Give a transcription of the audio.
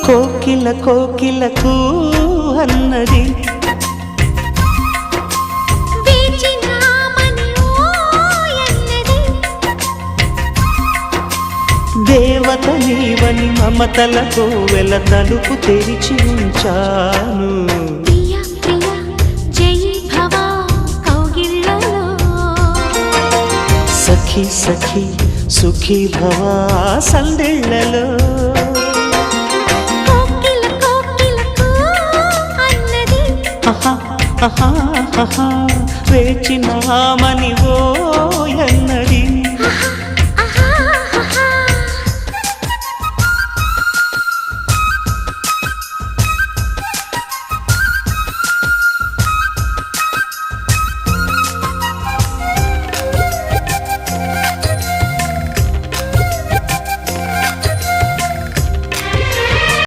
కోకిల కోకిలకు అన్నది దేవత నీవని మమతలతో వెల తలుపు తెరిచి ఉంచాను. సఖీ సఖీ సుఖీ భవ సందేళ్లలో వేచినామని ఓ